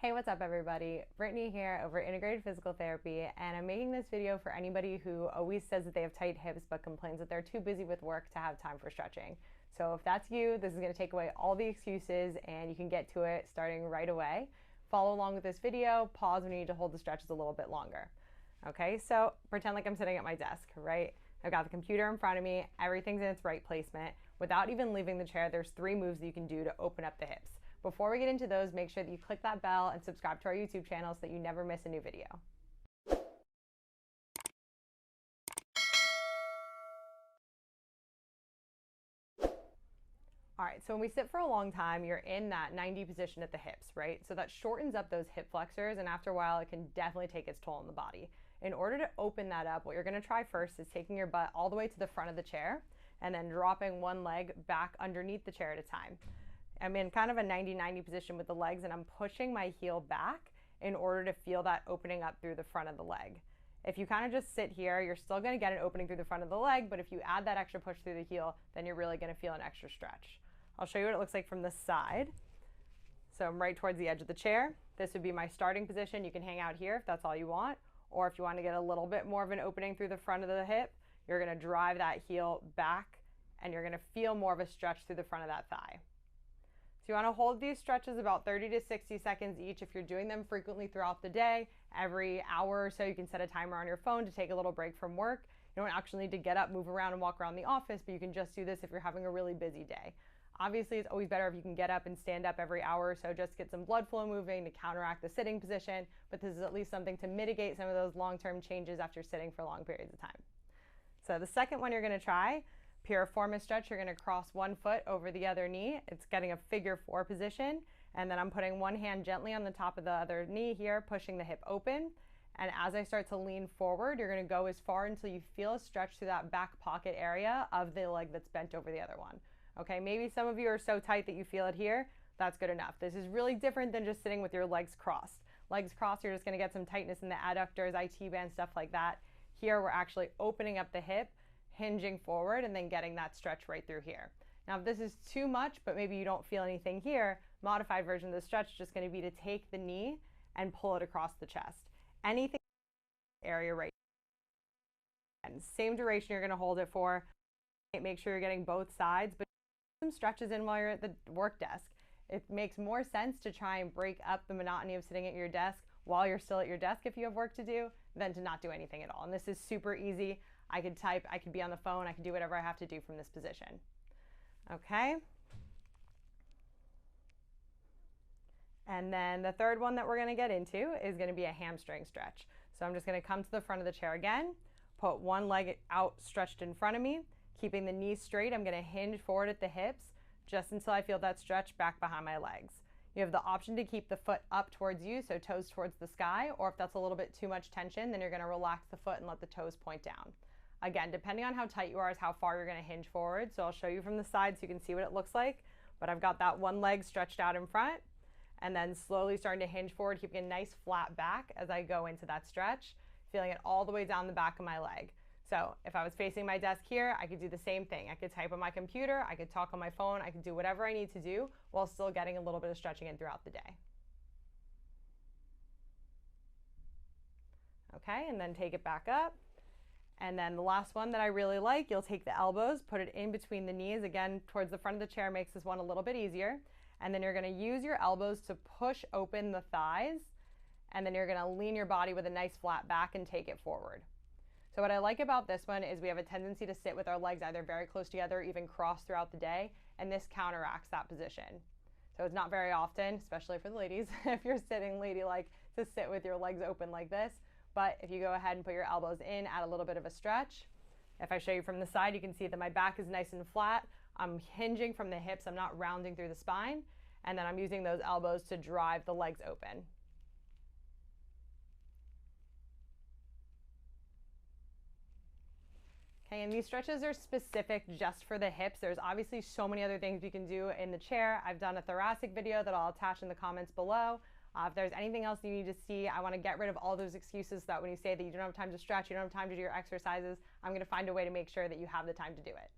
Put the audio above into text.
Hey, what's up everybody? Brittany here over Integrated Physical Therapy, and I'm making this video for anybody who always says that they have tight hips but complains that they're too busy with work to have time for stretching. So if that's you, this is going to take away all the excuses and you can get to it starting right away. Follow along with this video, pause when you need to hold the stretches a little bit longer. Okay, so pretend like I'm sitting at my desk, right? I've got the computer in front of me, everything's in its right placement. Without even leaving the chair, there's 3 moves that you can do to open up the hips. Before we get into those, make sure that you click that bell and subscribe to our YouTube channel so that you never miss a new video. All right, so when we sit for a long time, you're in that 90 position at the hips, right? So that shortens up those hip flexors, and after a while, it can definitely take its toll on the body. In order to open that up, what you're gonna try first is taking your butt all the way to the front of the chair and then dropping one leg back underneath the chair at a time. I'm in kind of a 90-90 position with the legs, and I'm pushing my heel back in order to feel that opening up through the front of the leg. If you kind of just sit here, you're still going to get an opening through the front of the leg, but if you add that extra push through the heel, then you're really going to feel an extra stretch. I'll show you what it looks like from the side. So I'm right towards the edge of the chair. This would be my starting position. You can hang out here if that's all you want, or if you want to get a little bit more of an opening through the front of the hip, you're going to drive that heel back, and you're going to feel more of a stretch through the front of that thigh. So you want to hold these stretches about 30 to 60 seconds each. If you're doing them frequently throughout the day, every hour or so, you can set a timer on your phone to take a little break from work. You don't actually need to get up, move around, and walk around the office, but you can just do this if you're having a really busy day. Obviously, it's always better if you can get up and stand up every hour or so, just get some blood flow moving to counteract the sitting position, but this is at least something to mitigate some of those long-term changes after sitting for long periods of time. So the second one you're going to try, Piriformis Stretch, you're going to cross one foot over the other knee. It's getting a figure 4 position, and then I'm putting one hand gently on the top of the other knee here, pushing the hip open. And as I start to lean forward, you're going to go as far until you feel a stretch through that back pocket area of the leg that's bent over the other one. Okay, maybe some of you are so tight that you feel it here. That's good enough. This is really different than just sitting with your legs crossed. Legs crossed, you're just going to get some tightness in the adductors, IT band, stuff like that. Here, we're actually opening up the hip, hinging forward, and then getting that stretch right through here. Now, if this is too much, but maybe you don't feel anything here, modified version of the stretch is just going to be to take the knee and pull it across the chest. Anything area right. And same duration you're going to hold it for. Make sure you're getting both sides, but some stretches in while you're at the work desk. It makes more sense to try and break up the monotony of sitting at your desk while you're still at your desk if you have work to do, than to not do anything at all. And this is super easy. I could type, I could be on the phone, I could do whatever I have to do from this position. Okay. And then the third one that we're going to get into is going to be a hamstring stretch. So I'm just going to come to the front of the chair again, put one leg out stretched in front of me, keeping the knees straight. I'm going to hinge forward at the hips just until I feel that stretch back behind my legs. You have the option to keep the foot up towards you, so toes towards the sky, or if that's a little bit too much tension, then you're going to relax the foot and let the toes point down. Again, depending on how tight you are is how far you're going to hinge forward. So I'll show you from the side so you can see what it looks like. But I've got that one leg stretched out in front, and then slowly starting to hinge forward, keeping a nice flat back as I go into that stretch, feeling it all the way down the back of my leg. So if I was facing my desk here, I could do the same thing. I could type on my computer, I could talk on my phone, I could do whatever I need to do while still getting a little bit of stretching in throughout the day. Okay, and then take it back up. And then the last one that I really like, you'll take the elbows, put it in between the knees, again, towards the front of the chair, makes this one a little bit easier. And then you're gonna use your elbows to push open the thighs, and then you're gonna lean your body with a nice flat back and take it forward. So what I like about this one is we have a tendency to sit with our legs either very close together or even crossed throughout the day, and this counteracts that position. So it's not very often, especially for the ladies, if you're sitting ladylike, to sit with your legs open like this. But if you go ahead and put your elbows in, add a little bit of a stretch. If I show you from the side, you can see that my back is nice and flat. I'm hinging from the hips, I'm not rounding through the spine, and then I'm using those elbows to drive the legs open. Okay, and these stretches are specific just for the hips. There's obviously so many other things you can do in the chair. I've done a thoracic video that I'll attach in the comments below. If there's anything else you need to see, I want to get rid of all those excuses so that when you say that you don't have time to stretch, you don't have time to do your exercises, I'm going to find a way to make sure that you have the time to do it.